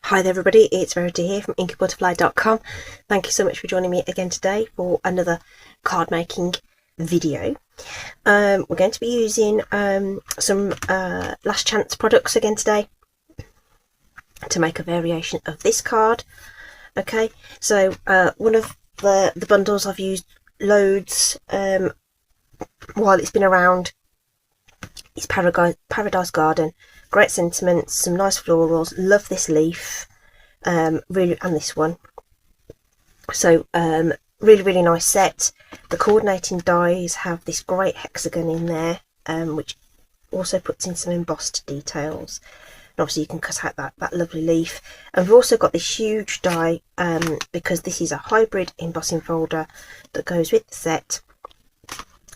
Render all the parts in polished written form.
Hi there everybody, it's Verity here from inkybutterfly.com. Thank you so much for joining me again today for another card making video. We're going to be using some Last Chance products again today to make a variation of this card. Okay, so one of the bundles I've used loads while it's been around is Paradise Garden. Great sentiments, some nice florals. Love this leaf, really, and this one. So really nice set. The coordinating dies have this great hexagon in there, which also puts in some embossed details. And obviously you can cut out that lovely leaf. And we've also got this huge die because this is a hybrid embossing folder that goes with the set.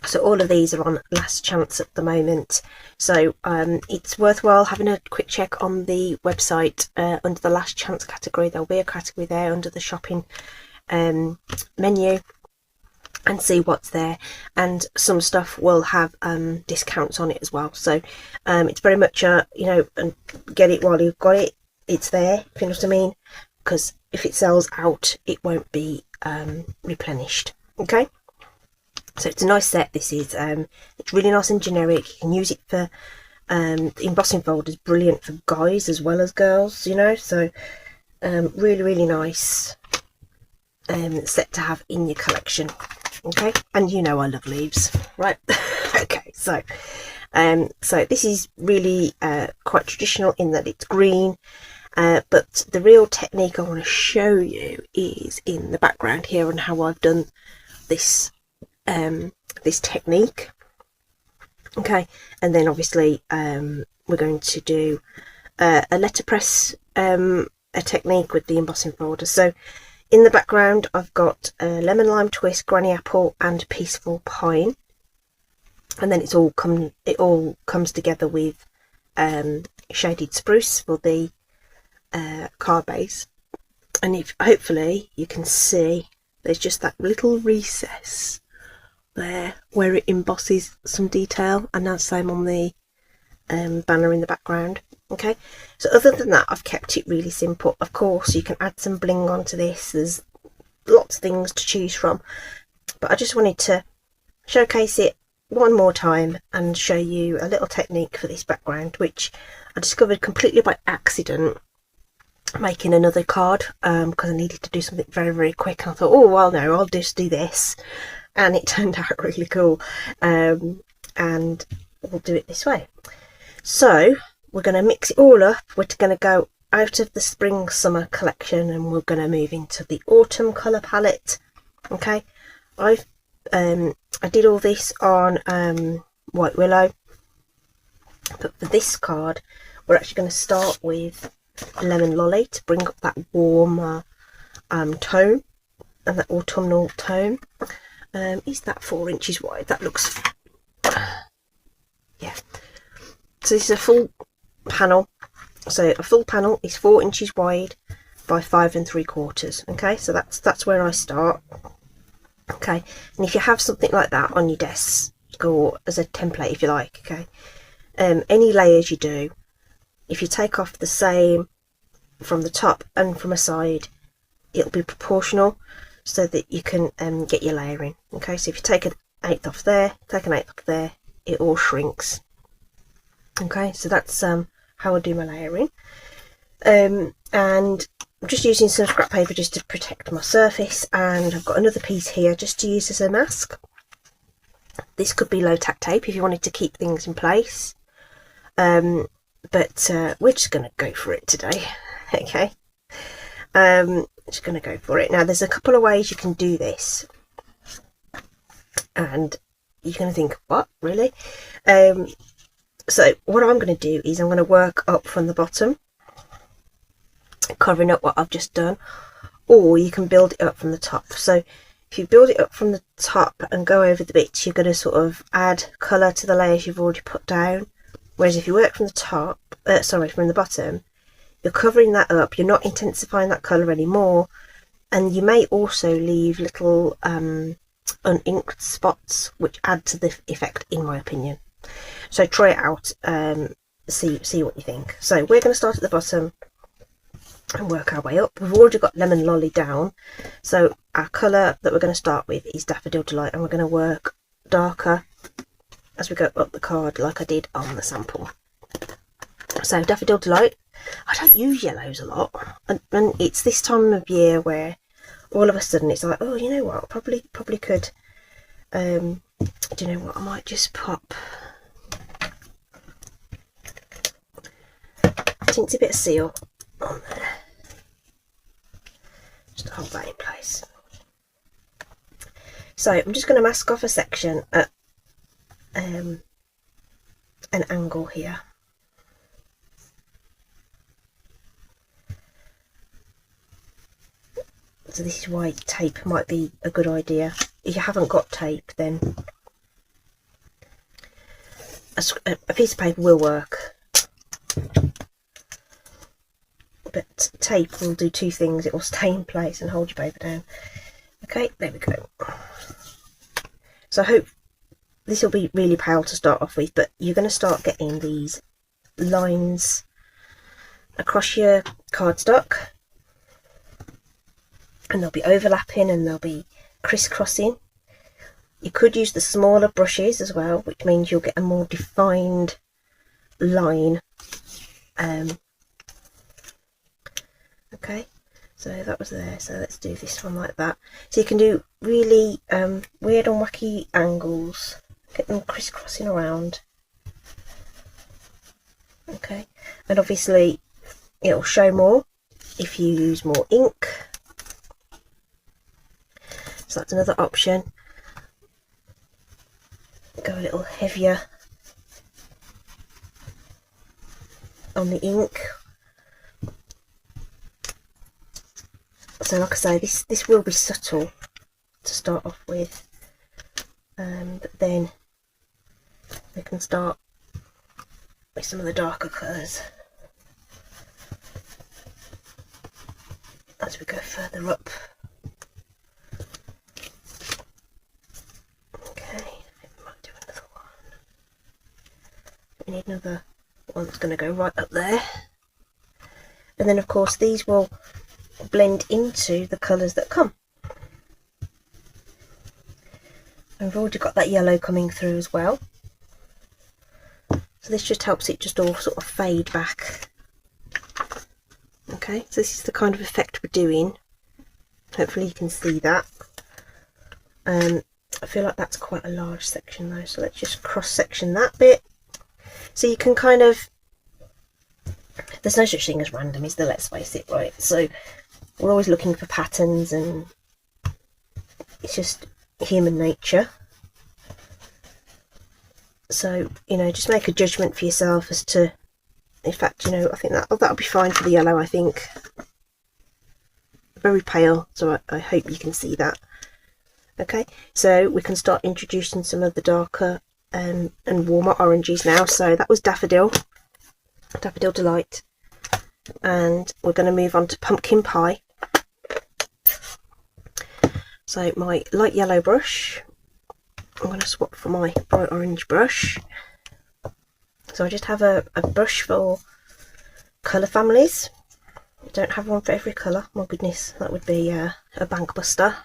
So all of these are on Last Chance at the moment, so it's worthwhile having a quick check on the website under the Last Chance category. There'll be a category there under the shopping menu, and see what's there, and some stuff will have discounts on it as well. So it's very much and get it while you've got it. It's there, if you know what I mean, because if it sells out it won't be replenished. Okay, so it's a nice set. This is it's really nice and generic. You can use it for the embossing folder is brilliant for guys as well as girls, you know, so really nice set to have in your collection. Okay, and you know I love leaves, right? Okay, so this is really quite traditional in that it's green, but the real technique I want to show you is in the background here and how I've done this this technique. Okay, and then obviously we're going to do a letterpress a technique with the embossing folder. So in the background I've got lemon lime twist, granny apple and peaceful pine, and then it all comes together with shaded spruce for the card base. And if hopefully you can see there's just that little recess there where it embosses some detail, and that's the same on the banner in the background. Okay, so other than that I've kept it really simple. Of course you can add some bling onto this, there's lots of things to choose from, but I just wanted to showcase it one more time and show you a little technique for this background, which I discovered completely by accident making another card because I needed to do something very quick, and I thought, oh well, no, I'll just do this, and it turned out really cool, and we'll do it this way. So we're going to mix it all up. We're going to go out of the spring summer collection and we're going to move into the autumn colour palette. Okay, I did all this on White Willow, but for this card we're actually going to start with Lemon Lolly to bring up that warmer tone and that autumnal tone. Is that 4 inches wide? That looks, yeah. So this is a full panel. So a full panel is 4 inches wide by 5 3/4. Okay, so that's where I start. Okay, and if you have something like that on your desk or as a template, if you like, okay, any layers you do, if you take off the same from the top and from a side, it'll be proportional so that you can get your layering. Okay, so if you take an 1/8 off there, take an 1/8 off there, it all shrinks. Okay, so that's how I do my layering, and I'm just using some scrap paper just to protect my surface, and I've got another piece here just to use as a mask. This could be low tack tape if you wanted to keep things in place, but we're just going to go for it today. Okay, just going to go for it. Now there's a couple of ways you can do this, and you're going to think, what, really? So what I'm going to do is I'm going to work up from the bottom, covering up what I've just done, or you can build it up from the top. So if you build it up from the top and go over the bits, you're going to sort of add colour to the layers you've already put down, whereas if you work from the top, from the bottom, you're covering that up, you're not intensifying that colour anymore, and you may also leave little uninked spots which add to the effect, in my opinion. So try it out, see what you think. So we're going to start at the bottom and work our way up. We've already got Lemon Lolly down, so our colour that we're going to start with is Daffodil Delight, and we're going to work darker as we go up the card like I did on the sample. So Daffodil Delight, I don't use yellows a lot, and it's this time of year where all of a sudden it's like, oh, you know what, probably could, do you know what, I might just pop a teensy bit of seal on there, just to hold that in place. So I'm just going to mask off a section at an angle here. So this is why tape might be a good idea. If you haven't got tape, then a piece of paper will work. But tape will do two things. It will stay in place and hold your paper down. Okay, there we go. So I hope this will be really pale to start off with, but you're going to start getting these lines across your cardstock, and they'll be overlapping and they'll be crisscrossing. You could use the smaller brushes as well, which means you'll get a more defined line. Okay, so that was there, so let's do this one like that. So you can do really weird and wacky angles, get them crisscrossing around. Okay, and obviously it'll show more if you use more ink, so that's another option. Go a little heavier on the ink. So like I say, this will be subtle to start off with, but then we can start with some of the darker colours as we go further up. Okay, we might do another one. We need another one that's going to go right up there, and then of course these will blend into the colours that come. And we've already got that yellow coming through as well, so this just helps it just all sort of fade back. Okay, so this is the kind of effect we're doing. Hopefully you can see that. I feel like that's quite a large section though, so let's just cross section that bit. So you can kind of, there's no such thing as random, is there? Let's face it, right? So we're always looking for patterns, and it's just human nature. So, you know, just make a judgment for yourself as to, in fact, you know, I think that'll be fine for the yellow, I think. Very pale, so I hope you can see that. Okay, so we can start introducing some of the darker and warmer oranges now. So that was Daffodil Delight, and we're going to move on to Pumpkin Pie. So my light yellow brush, I'm going to swap for my bright orange brush. So I just have a brush for colour families. I don't have one for every colour. My goodness, that would be a bank buster.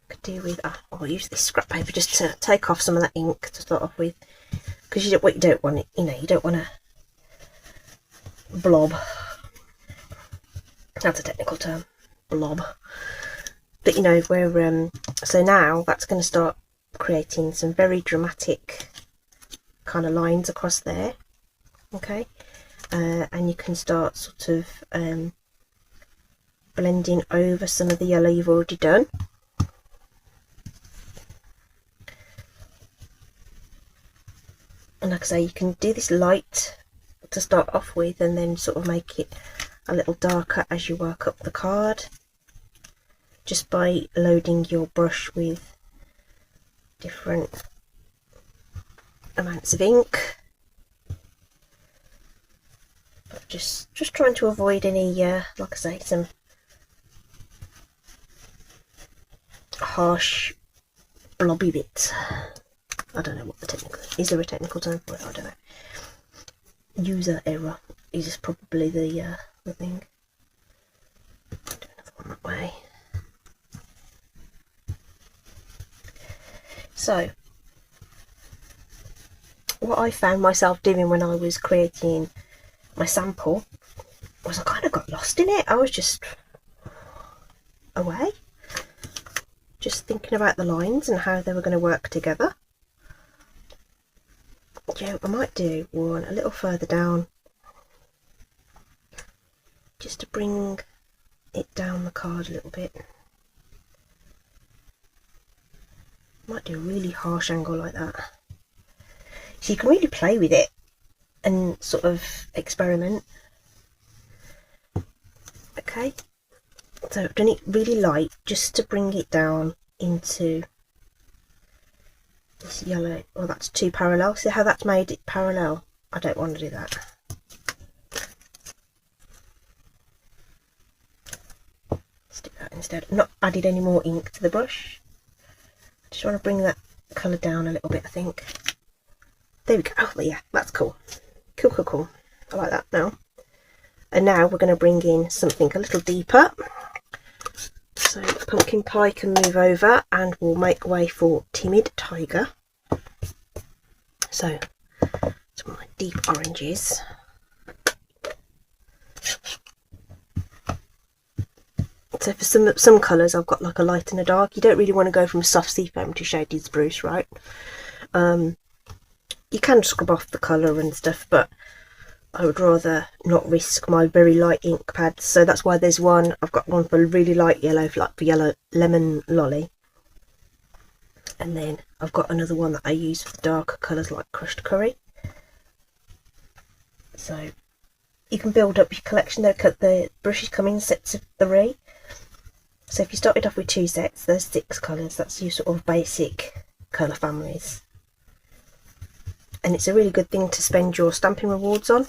Could do with, I'll use this scrap paper just to take off some of that ink to start off with, because what you don't want, you know, you don't want a blob. That's a technical term, blob. But you know, we're so now that's going to start creating some very dramatic kind of lines across there. Okay, and you can start sort of blending over some of the yellow you've already done. And like I say, you can do this light to start off with, and then sort of make it a little darker as you work up the card, just by loading your brush with different amounts of ink. But just trying to avoid any, like I say, some harsh blobby bits. I don't know what the technical, is there a technical term for it? I don't know. User error is probably the I think. Do another one that way. So, what I found myself doing when I was creating my sample was I kind of got lost in it. I was just away, just thinking about the lines and how they were going to work together. Yeah, I might do one a little further down, just to bring it down the card a little bit. Might do a really harsh angle like that. So you can really play with it and sort of experiment. Okay, so I've done it really light just to bring it down into this yellow. Well, that's too parallel. See how that's made it parallel? I don't want to do that. Let's do that instead. I've not added any more ink to the brush. I just want to bring that colour down a little bit, I think. There we go. Oh, yeah, that's cool. Cool, cool, cool. I like that now. And now we're going to bring in something a little deeper. So Pumpkin Pie can move over and we'll make way for Timid Tiger. So some of my deep oranges. So for some colours I've got like a light and a dark. You don't really want to go from soft seafoam to shaded spruce, right? You can scrub off the colour and stuff, but I would rather not risk my very light ink pads. So that's why there's one. I've got one for really light yellow, like for yellow lemon lolly. And then I've got another one that I use for darker colours like crushed curry. So you can build up your collection. The brushes come in sets of 3. So if you started off with 2 sets, there's 6 colours. That's your sort of basic colour families. And it's a really good thing to spend your stamping rewards on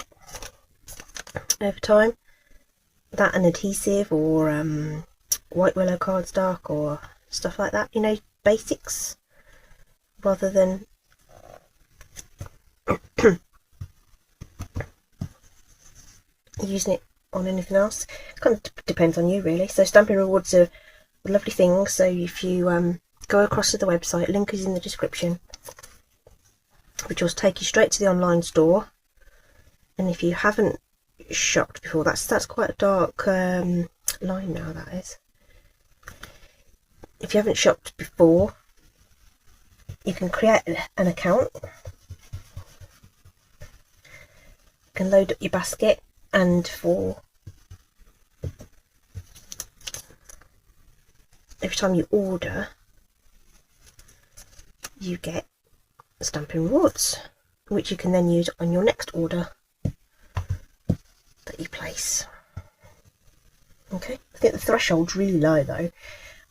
over time. That and adhesive or white willow cardstock or stuff like that, you know, basics, rather than using it on anything else. Kind of depends on you really. So stamping rewards are a lovely thing. So if you go across to the website, link is in the description, which will take you straight to the online store. And if you haven't shopped before, that's quite a dark line now, that is. If you haven't shopped before, you can create an account. You can load up your basket, and for every time you order, you get stamping rewards, which you can then use on your next order that you place. Okay, I think the threshold's really low though,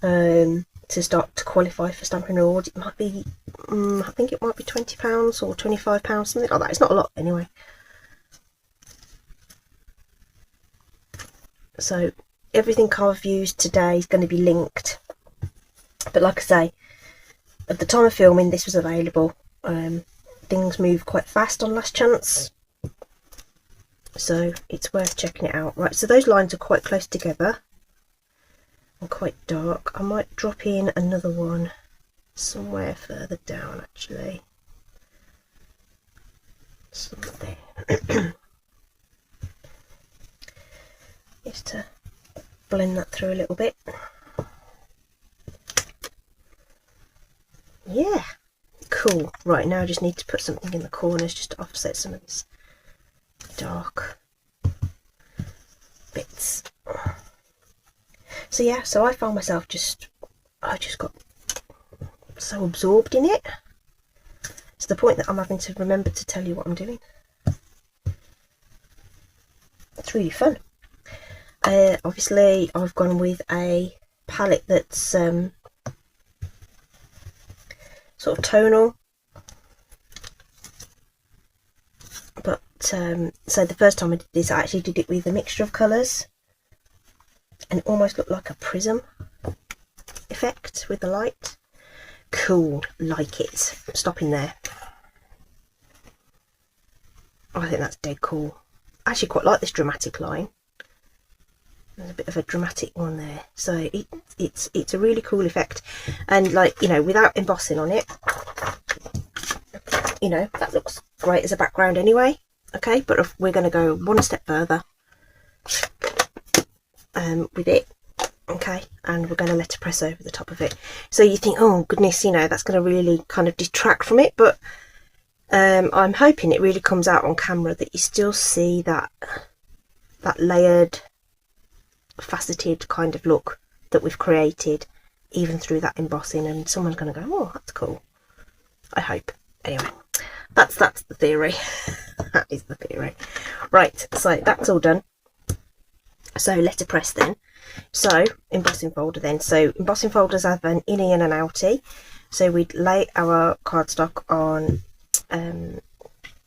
to start to qualify for stamping rewards. It might be, I think it might be £20 or £25, something like that. It's not a lot anyway. So everything I've used today is going to be linked, but like I say, at the time of filming this was available. Things move quite fast on Last Chance, so it's worth checking it out. Right, so those lines are quite close together and quite dark. I might drop in another one somewhere further down actually. Something just to blend that through a little bit. Yeah, cool. Right, now I just need to put something in the corners just to offset some of this dark bits. So yeah, so I found myself I just got so absorbed in it to the point that I'm having to remember to tell you what I'm doing. It's really fun. Obviously I've gone with a palette that's sort of tonal, but so the first time I did this I actually did it with a mixture of colours, and it almost looked like a prism effect with the light. Cool, like it. I'm stopping there. I think that's dead cool. I actually quite like this dramatic line. There's a bit of a dramatic one there, so it's a really cool effect. And like, you know, without embossing on it, you know, that looks great as a background anyway. Okay, but if we're going to go one step further with it, okay, and we're going to letterpress over the top of it. So you think, oh goodness, you know, that's going to really kind of detract from it, but I'm hoping it really comes out on camera that you still see that layered, faceted kind of look that we've created even through that embossing, and someone's going to go, oh, that's cool. I hope. Anyway, that's the theory. That is the theory. Right, so that's all done. So letterpress then. So embossing folder then. So embossing folders have an innie and an outie. So we'd lay our cardstock on.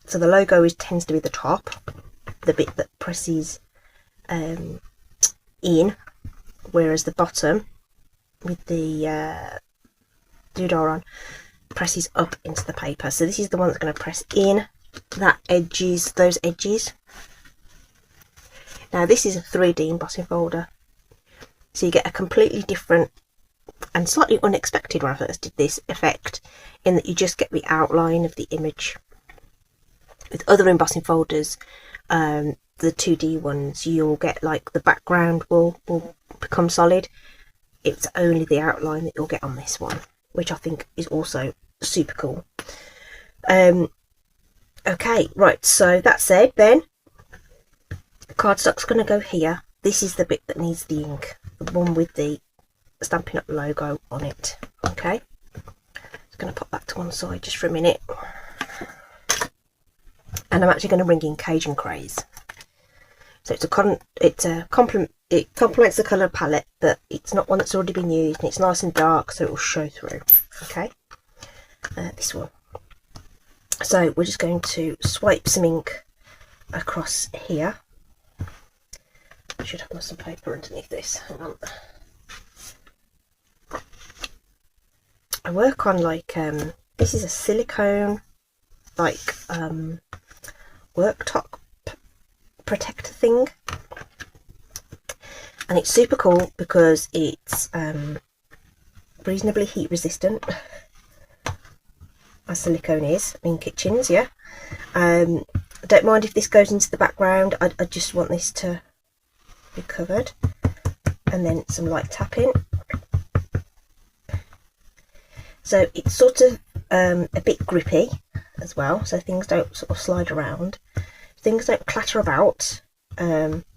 So the logo tends to be the top, the bit that presses in, whereas the bottom with the doodah on presses up into the paper. So this is the one that's going to press in those edges. Now this is a 3D embossing folder, so you get a completely different and slightly unexpected when I first did this effect, in that you just get the outline of the image. With other embossing folders, the 2D ones, you'll get like the background will become solid. It's only the outline that you'll get on this one, which I think is also super cool. Okay, right, so that said, then cardstock's going to go here. This is the bit that needs the ink, the one with the Stampin' Up logo on it. Okay, just going to pop that to one side just for a minute, and I'm actually going to bring in Cajun Craze. So it complements the colour palette, but it's not one that's already been used, and it's nice and dark, so it will show through. Okay, this one. So we're just going to swipe some ink across here. I should have some paper underneath this. Hang on. I work on like this is a silicone like worktop protector thing, and it's super cool because it's reasonably heat resistant, as silicone is in kitchens. Yeah, I don't mind if this goes into the background. I just want this to be covered, and then some light tapping. So it's sort of a bit grippy as well, so things don't sort of slide around, things don't clatter about,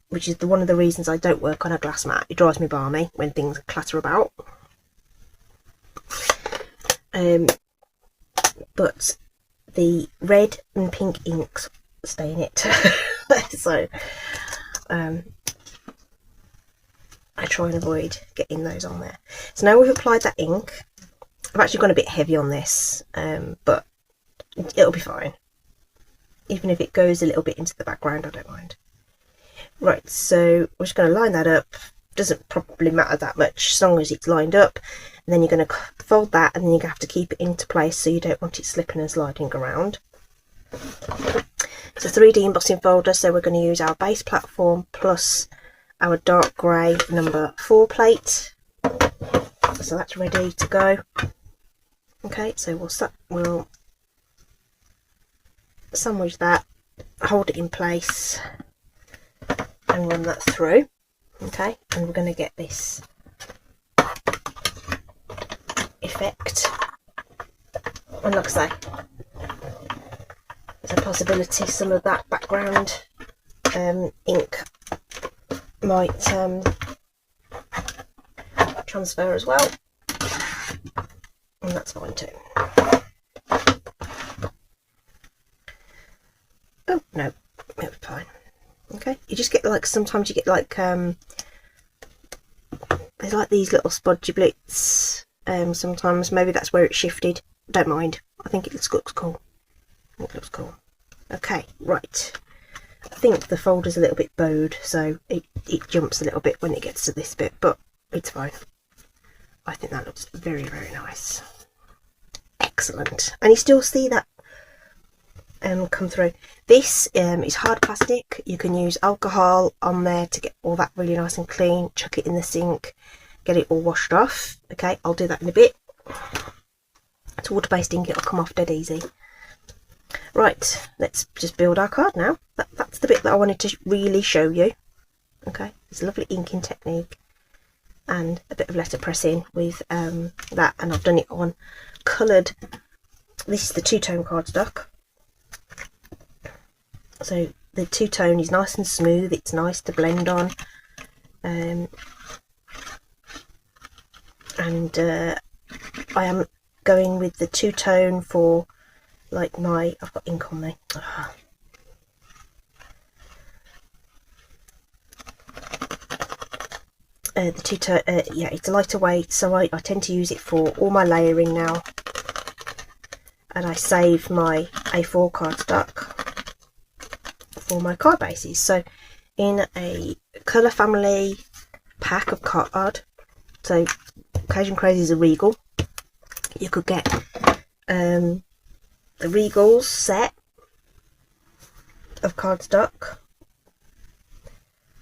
which is one of the reasons I don't work on a glass mat. It drives me balmy when things clatter about. But the red and pink inks stay in it. So I try and avoid getting those on there. So now we've applied that ink, I've actually gone a bit heavy on this, but it'll be fine. Even if it goes a little bit into the background, I don't mind. Right, so we're just going to line that up. Doesn't probably matter that much as long as it's lined up. And then you're going to fold that, and then you're going to have to keep it into place, so you don't want it slipping and sliding around. It's a 3D embossing folder, so we're going to use our base platform plus our dark grey number 4 plate. So that's ready to go. Okay, so we'll sandwich that, hold it in place, and run that through. Okay, and we're going to get this effect. And like I say, there's a possibility some of that background ink might transfer as well, and that's fine too. Oh no, it'll be fine. Okay, you just get like, sometimes you get like there's like these little spudgy bits. Sometimes maybe that's where it shifted. Don't mind. I think it looks cool. It looks cool. Okay, right. I think the folder's a little bit bowed, so it jumps a little bit when it gets to this bit, but it's fine. I think that looks very, very nice. Excellent. And you still see that come through. This is hard plastic. You can use alcohol on there to get all that really nice and clean. Chuck it in the sink, get it all washed off. Okay, I'll do that in a bit. It's water-based ink, it'll come off dead easy. Right, let's just build our card now. That's the bit that I wanted to really show you. Okay, it's a lovely inking technique and a bit of letterpressing with that, and I've done it on coloured. This is the two-tone cardstock. So the two-tone is nice and smooth, it's nice to blend on. And I am going with the two-tone for like my, I've got ink on me. The two-tone, yeah, it's a lighter weight, so I tend to use it for all my layering now. And I save my A4 cardstock for my card bases. So in a colour family pack of card, so Occasion Crazy is a Regal, you could get the Regals set of cardstock.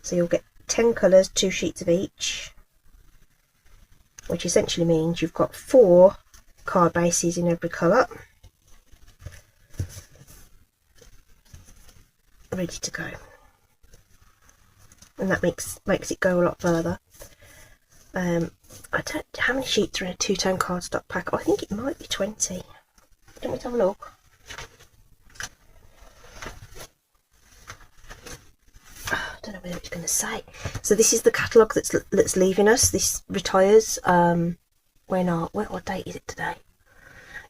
So you'll get 10 colours, 2 sheets of each, which essentially means you've got 4 card bases in every colour ready to go, and that makes it go a lot further. I don't, how many sheets are in a two-tone cardstock pack? I think it might be 20. Let me have a look. I don't know whether it's going to say. So this is the catalogue that's leaving us. This retires what date is it today?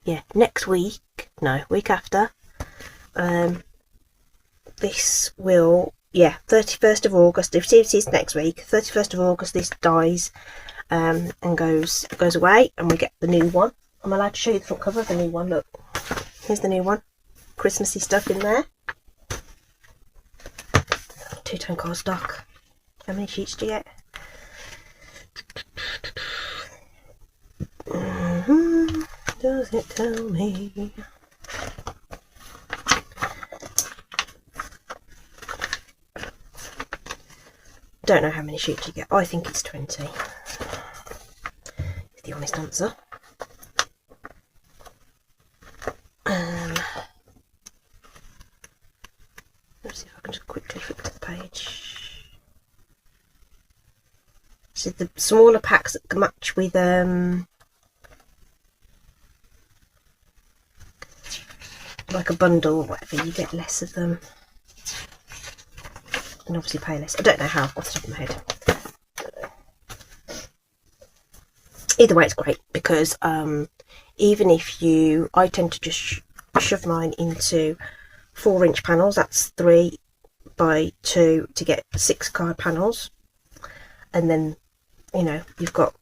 Yeah, next week. No, week after. This will, yeah, 31st of August. If this is next week, 31st of August, this dies and goes away, and we get the new one. I'm allowed to show you the front cover of the new one. Look, here's the new one. Christmassy stuff in there. Two-tone cardstock. How many sheets do you get? Does it tell me? Don't know how many sheets you get. I think it's 20. Is the honest answer. Let's see if I can just quickly flip to the page. So the smaller packs that can match with like a bundle or whatever, you get less of them. And obviously pay less. I don't know how off the top of my head. Either way, it's great because even if I tend to just shove mine into 4-inch panels. That's 3 by 2 to get 6 card panels, and then you've got,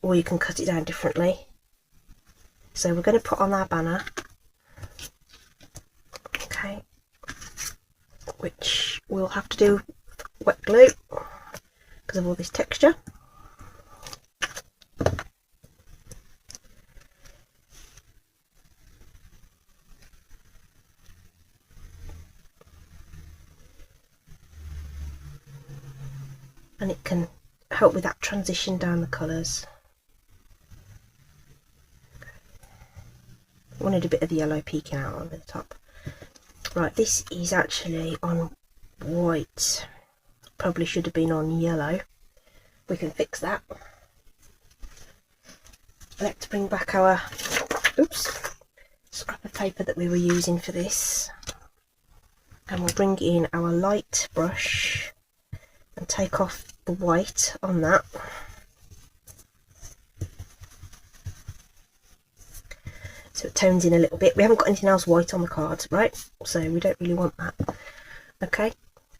or you can cut it down differently. So we're going to put on our banner, okay, which we'll have to do wet glue because of all this texture. And it can help with that transition down the colours. I wanted a bit of the yellow peeking out over the top. Right, this is actually on white. Probably should have been on yellow. We can fix that. Let's bring back our scrap of paper that we were using for this. And we'll bring in our light brush and take off the white on that. So it tones in a little bit. We haven't got anything else white on the cards, right? So we don't really want that. Okay.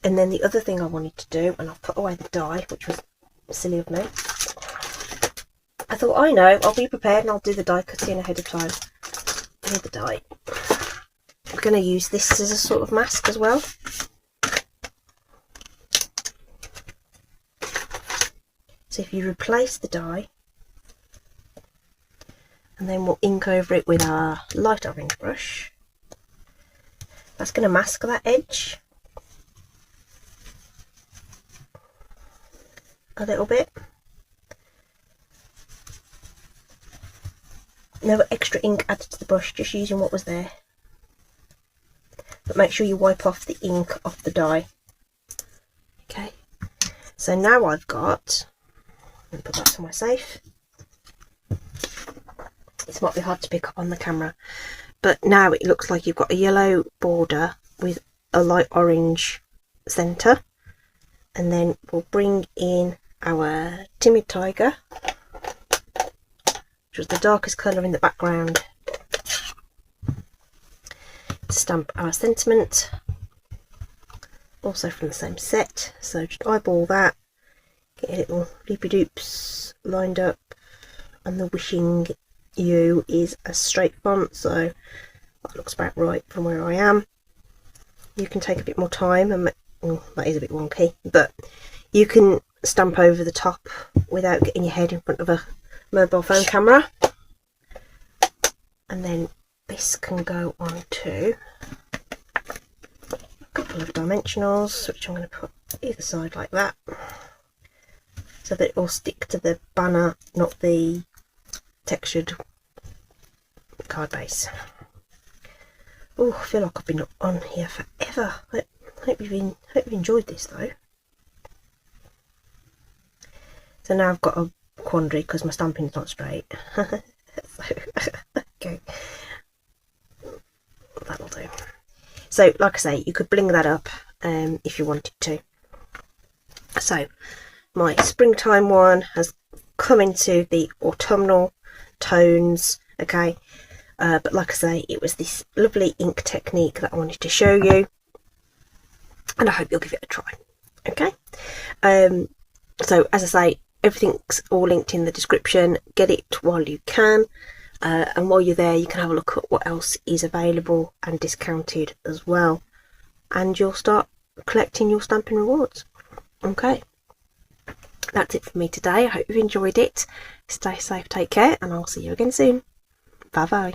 And then the other thing I wanted to do, and I've put away the die, which was silly of me. I thought, I know, I'll be prepared and I'll do the die cutting ahead of time. Here's the die. We're going to use this as a sort of mask as well. So if you replace the die, and then we'll ink over it with our light orange brush. That's going to mask that edge a little bit. No extra ink added to the brush, just using what was there. But make sure you wipe off the ink off the die. Okay, so now I've got, let me put that somewhere safe. This might be hard to pick up on the camera, but now it looks like you've got a yellow border with a light orange centre. And then we'll bring in our Timid Tiger, which was the darkest colour in the background, to stamp our sentiment, also from the same set. So just eyeball that, get a little loopy doops lined up, and the Wishing You is a straight font, so that looks about right from where I am. You can take a bit more time, and well, that is a bit wonky, but you can stamp over the top without getting your head in front of a mobile phone camera. And then this can go on to a couple of dimensionals, which I'm going to put either side like that, so that it will stick to the banner, not the textured card base. Oh, I feel like I've been on here forever. I hope you've enjoyed this though. So now I've got a quandary because my stamping's not straight. Okay, that'll do. So like I say, you could bling that up if you wanted to. So my springtime one has come into the autumnal tones. Okay, but like I say, it was this lovely ink technique that I wanted to show you, and I hope you'll give it a try. Okay, so as I say, everything's all linked in the description. Get it while you can, and while you're there you can have a look at what else is available and discounted as well, and you'll start collecting your stamping rewards. Okay, that's it for me today. I hope you've enjoyed it. Stay safe, take care, and I'll see you again soon. Bye bye.